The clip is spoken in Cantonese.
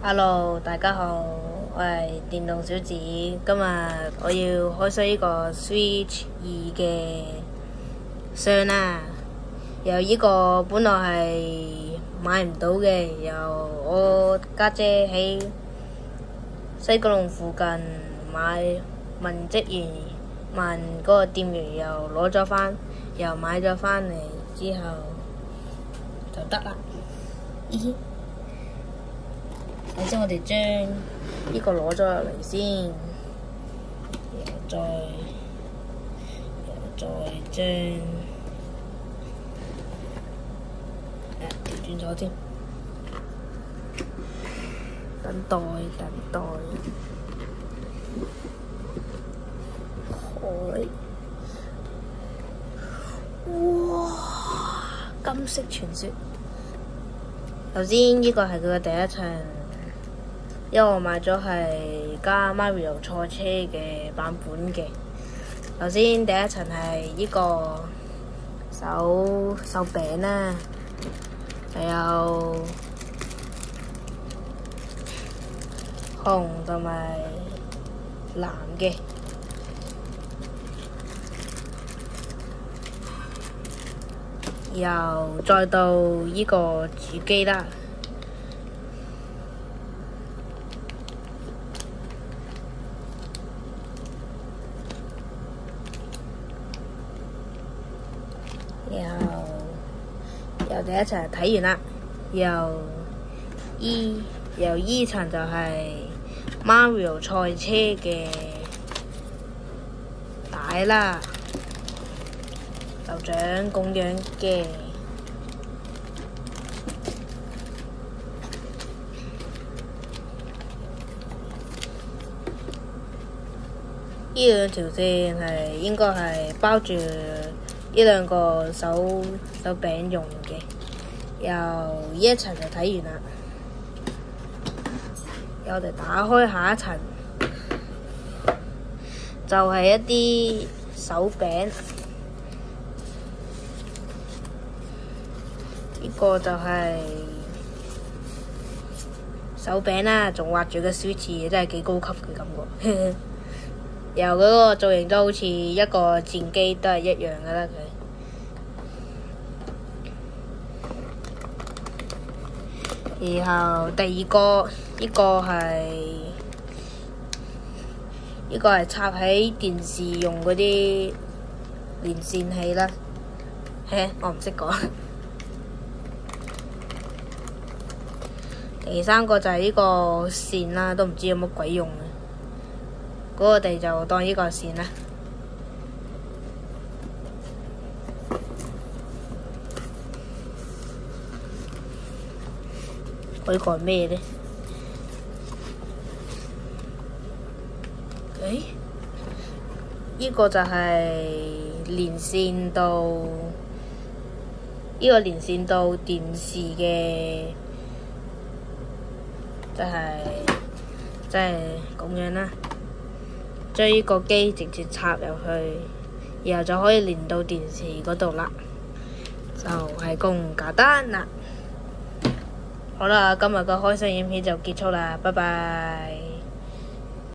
Hello，大家好，我係電動小子。今日我要開箱呢個 Switch 2嘅箱啦。由呢個本來係買唔到嘅，由我家姐喺西九龍附近問職員問嗰個店員，又攞咗返，又買咗返嚟之後就得啦。咦？首先我哋將呢個攞咗落嚟先，然後再將調轉咗添，等待，哇！金色傳說。首先呢個係佢嘅第一層。因為我買咗係加 Mario 賽車嘅版本嘅。首先第一層係呢個手柄啦，仲有紅同埋藍嘅，然後再到呢個主機啦。然後第一層睇完啦，由依層就係 Mario 賽車嘅帶啦，就長咁樣嘅。呢兩條線係應該係包住呢兩個手柄用嘅。由呢一層就睇完啦，由我哋打開下一層，就係一啲手柄。呢個就係手柄啦，仲畫住個 Switch，真係幾高級嘅感覺。由嗰個造型都好似一個戰機，都係一樣㗎啦佢。然後第二個呢個係插喺電視用嗰啲連線器啦。我唔識講。第三個就係呢個線啦，都唔知有乜鬼用嘅。嗰個地就當呢個線啦。呢個係咩呢？呢個就係連線到電視嘅，即係咁樣啦。將呢個機直接插入去，然後就可以連到電視嗰度啦。就係咁簡單啦。好啦，今日嘅開箱影片就結束啦，拜拜。